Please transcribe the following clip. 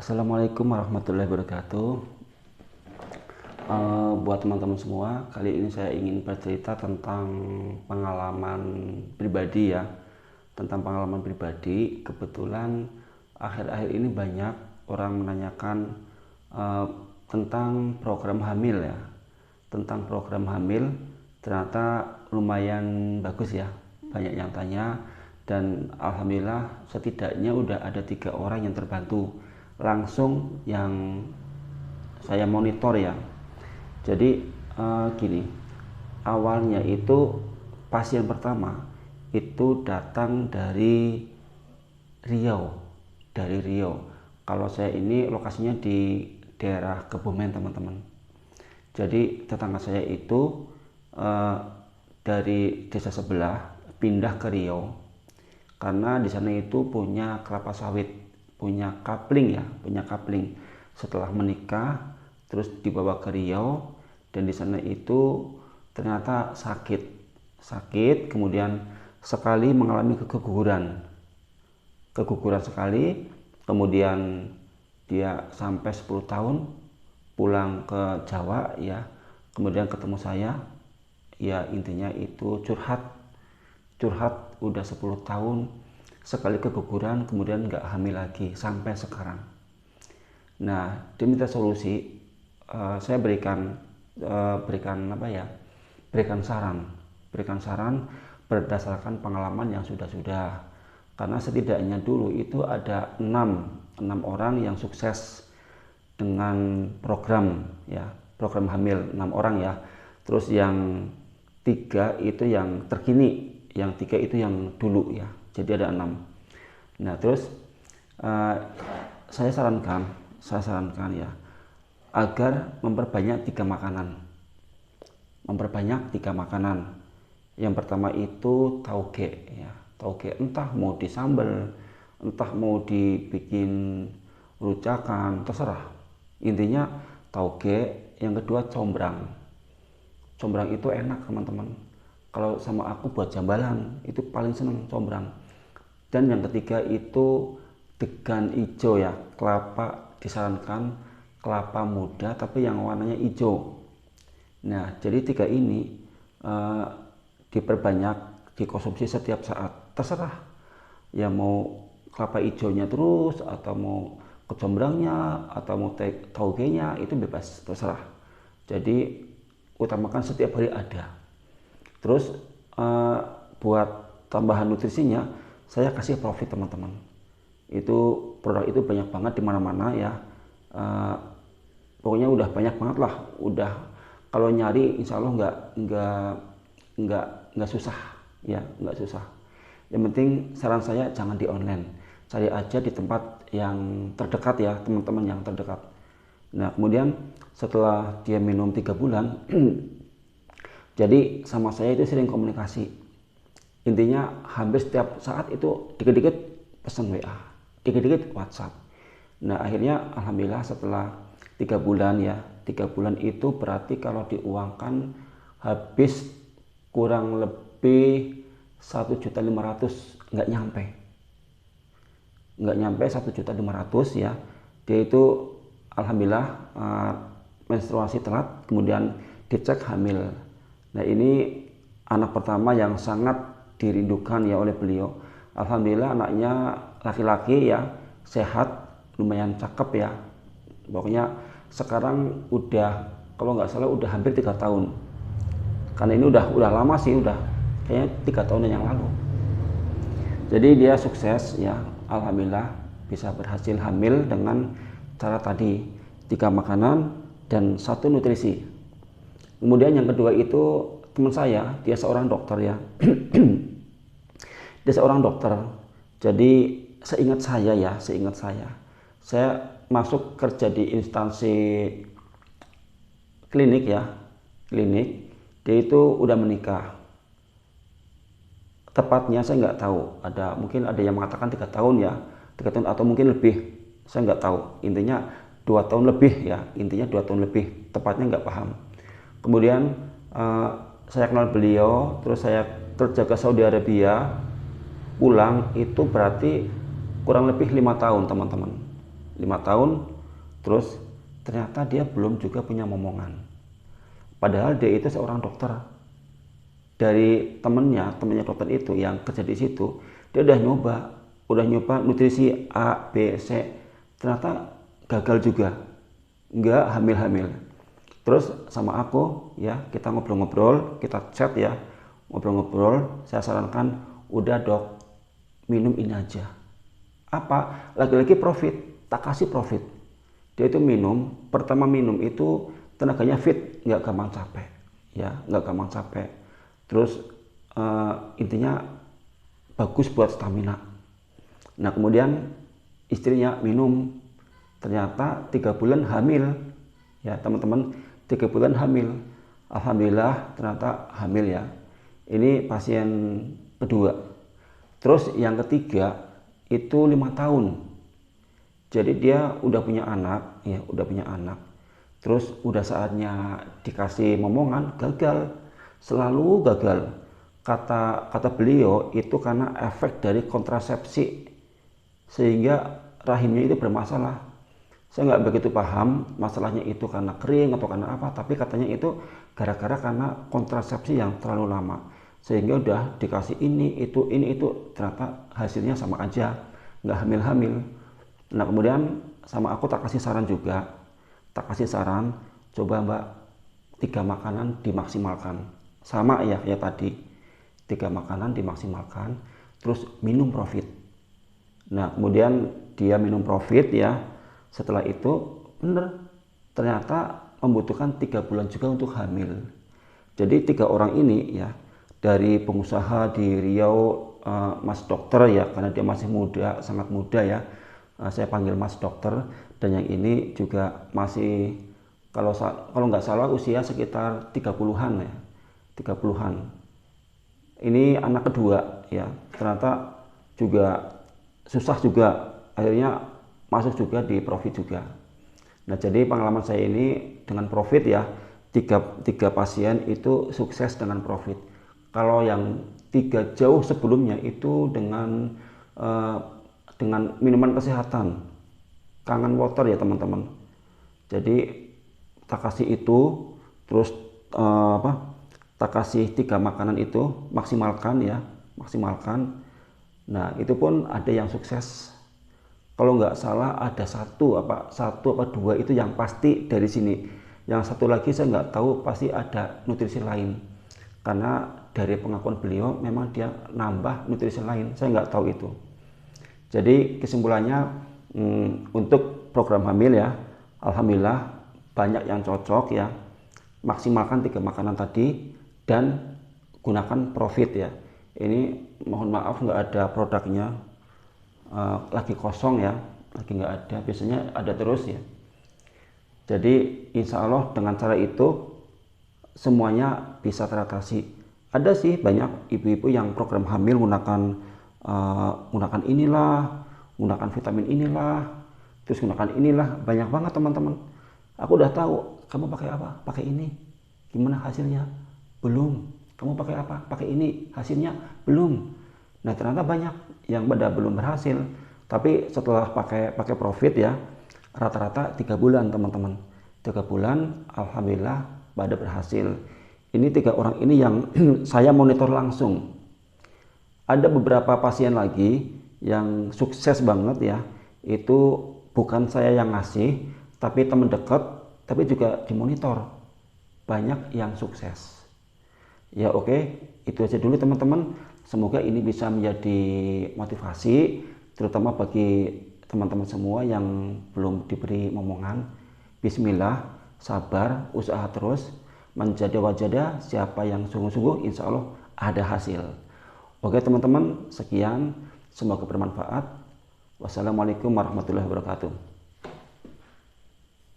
Assalamualaikum warahmatullahi wabarakatuh. Buat teman-teman semua, kali ini saya ingin bercerita tentang pengalaman pribadi ya. Tentang pengalaman pribadi, kebetulan akhir-akhir ini banyak orang menanyakan uh, tentang program hamil ya. Tentang program hamil, ternyata lumayan bagus ya. Banyak yang tanya dan alhamdulillah setidaknya udah ada 3 orang yang terbantu langsung yang saya monitor ya. Jadi gini, awalnya itu pasien pertama itu datang Riau, dari Riau. Kalau saya ini lokasinya di daerah Kebumen teman-teman. Jadi tetangga saya itu eh, dari desa sebelah pindah ke Riau karena di sana itu punya kelapa sawit, punya kapling ya, punya kapling. Setelah menikah terus dibawa ke Riau dan di sana itu ternyata sakit kemudian sekali mengalami keguguran sekali, kemudian dia sampai 10 tahun pulang ke Jawa ya, kemudian ketemu saya ya, intinya itu curhat udah 10 tahun sekali keguguran kemudian nggak hamil lagi sampai sekarang. Nah, dia minta solusi, saya berikan saran berdasarkan pengalaman yang sudah-sudah. Karena setidaknya dulu itu ada enam orang yang sukses dengan program ya, program hamil 6 orang ya. Terus yang 3 itu yang terkini, yang 3 itu yang dulu ya. Jadi ada 6. Nah, terus uh, saya sarankan ya agar memperbanyak 3 makanan. Yang pertama itu tauge ya, tauge entah mau disambal, entah mau dibikin rucakan, terserah. Intinya tauge. Yang kedua combrang itu enak teman-teman. Kalau sama aku buat jambalan itu paling seneng combrang. Dan yang ketiga itu degan hijau ya, kelapa, disarankan kelapa muda tapi yang warnanya hijau. Nah, jadi 3 ini uh, diperbanyak, dikonsumsi setiap saat. Terserah ya, mau kelapa hijaunya terus atau mau kecombrangnya atau mau taugenya, itu bebas, terserah. Jadi utamakan setiap hari ada. Terus buat tambahan nutrisinya saya kasih profit teman-teman. Itu produk itu banyak banget di mana-mana ya. Uh, Pokoknya udah banyak banget lah. Udah kalau nyari insya Allah nggak susah ya, nggak susah. Yang penting saran saya jangan di online, cari aja di tempat yang terdekat ya teman-teman, yang terdekat. Nah, kemudian setelah dia minum 3 bulan jadi sama saya itu sering komunikasi. Intinya hampir setiap saat itu dikit-dikit pesan WA, dikit-dikit WhatsApp. Nah, akhirnya alhamdulillah setelah 3 bulan ya, 3 bulan itu berarti kalau diuangkan habis kurang lebih 1.500.000, nggak nyampe 1.500.000 ya. Dia itu alhamdulillah menstruasi telat, kemudian dicek hamil. Nah, ini anak pertama yang sangat dirindukan ya oleh beliau. Alhamdulillah anaknya laki-laki ya, sehat, lumayan cakep ya. Pokoknya sekarang udah, kalau nggak salah udah hampir 3 tahun. Karena ini udah lama sih, udah kayaknya 3 tahun yang lalu. Jadi dia sukses ya, alhamdulillah bisa berhasil hamil dengan cara tadi, 3 makanan dan 1 nutrisi. Kemudian yang kedua itu teman saya, dia seorang dokter ya. Dia seorang dokter. Jadi seingat saya masuk kerja di instansi klinik ya, klinik. Dia itu udah menikah. Tepatnya saya nggak tahu, mungkin ada yang mengatakan 3 tahun ya, 3 tahun atau mungkin lebih, saya nggak tahu. Intinya 2 tahun lebih ya, intinya 2 tahun lebih, tepatnya nggak paham. Kemudian saya kenal beliau, terus saya kerja ke Saudi Arabia, pulang itu berarti kurang lebih 5 tahun teman-teman. 5 tahun, terus ternyata dia belum juga punya momongan. Padahal dia itu seorang dokter. Dari temennya dokter itu yang kerja di situ, dia udah nyoba nutrisi A, B, C, ternyata gagal juga, nggak hamil-hamil. Terus sama aku ya, kita ngobrol-ngobrol, kita chat ya, ngobrol-ngobrol, saya sarankan, udah dok, minum ini aja. Apa? Lagi-lagi profit, tak kasih profit. Dia itu pertama minum itu tenaganya fit, nggak gampang capek. Ya, nggak gampang capek. Terus intinya bagus buat stamina. Nah kemudian istrinya minum, ternyata 3 bulan hamil. Ya teman-teman, 3 bulan hamil. Alhamdulillah ternyata hamil ya. Ini pasien kedua. Terus yang ketiga itu 5 tahun. Jadi dia udah punya anak, ya udah punya anak. Terus udah saatnya dikasih momongan, gagal, selalu gagal. Kata beliau itu karena efek dari kontrasepsi, sehingga rahimnya itu bermasalah. Saya nggak begitu paham masalahnya itu karena kering atau karena apa, tapi katanya itu gara-gara karena kontrasepsi yang terlalu lama, sehingga udah dikasih ini itu, ternyata hasilnya sama aja, nggak hamil-hamil. Nah kemudian sama aku tak kasih saran juga, coba mbak, 3 makanan dimaksimalkan, sama ya tadi, 3 makanan dimaksimalkan, terus minum profit. Nah kemudian dia minum profit ya, setelah itu bener, ternyata membutuhkan 3 bulan juga untuk hamil. Jadi 3 orang ini ya, dari pengusaha di Riau, Mas Dokter ya, karena dia masih muda, sangat muda ya, saya panggil Mas Dokter. Dan yang ini juga masih, kalau nggak salah usia sekitar 30-an ya, 30-an. Ini anak kedua ya, ternyata juga susah juga, akhirnya masuk juga di profit juga. Nah jadi pengalaman saya ini dengan profit ya, tiga pasien itu sukses dengan profit. Kalau yang 3 jauh sebelumnya itu dengan minuman kesehatan, Kangen Water ya teman-teman. Jadi tak kasih itu, terus tak kasih 3 makanan itu, maksimalkan ya, maksimalkan. Nah itu pun ada yang sukses. Kalau nggak salah ada satu apa 2 itu yang pasti dari sini. Yang satu lagi saya nggak tahu, pasti ada nutrisi lain. Karena dari pengakuan beliau memang dia nambah nutrisi lain, saya nggak tahu itu. Jadi kesimpulannya, untuk program hamil ya, alhamdulillah banyak yang cocok ya. Maksimalkan 3 makanan tadi dan gunakan profit ya. Ini mohon maaf nggak ada produknya, lagi kosong ya, lagi nggak ada, biasanya ada terus ya. Jadi insya Allah dengan cara itu semuanya bisa teratasi. Ada sih banyak ibu-ibu yang program hamil gunakan inilah, gunakan vitamin inilah, terus gunakan inilah, banyak banget teman-teman. Aku udah tahu, kamu pakai apa? Pakai ini. Gimana hasilnya? Belum. Kamu pakai apa? Pakai ini. Hasilnya belum. Nah ternyata banyak yang pada belum berhasil. Tapi setelah pakai profit ya, rata-rata 3 bulan teman-teman. 3 bulan, alhamdulillah pada berhasil. Ini 3 orang ini yang saya monitor langsung. Ada beberapa pasien lagi yang sukses banget ya, itu bukan saya yang ngasih, tapi teman dekat, tapi juga dimonitor. Banyak yang sukses. Ya oke, itu aja dulu teman-teman. Semoga ini bisa menjadi motivasi, terutama bagi teman-teman semua yang belum diberi momongan. Bismillah, sabar, usaha terus, menjadi wajada, siapa yang sungguh-sungguh insya Allah ada hasil. Oke teman-teman, sekian, semoga bermanfaat. Wassalamualaikum warahmatullahi wabarakatuh.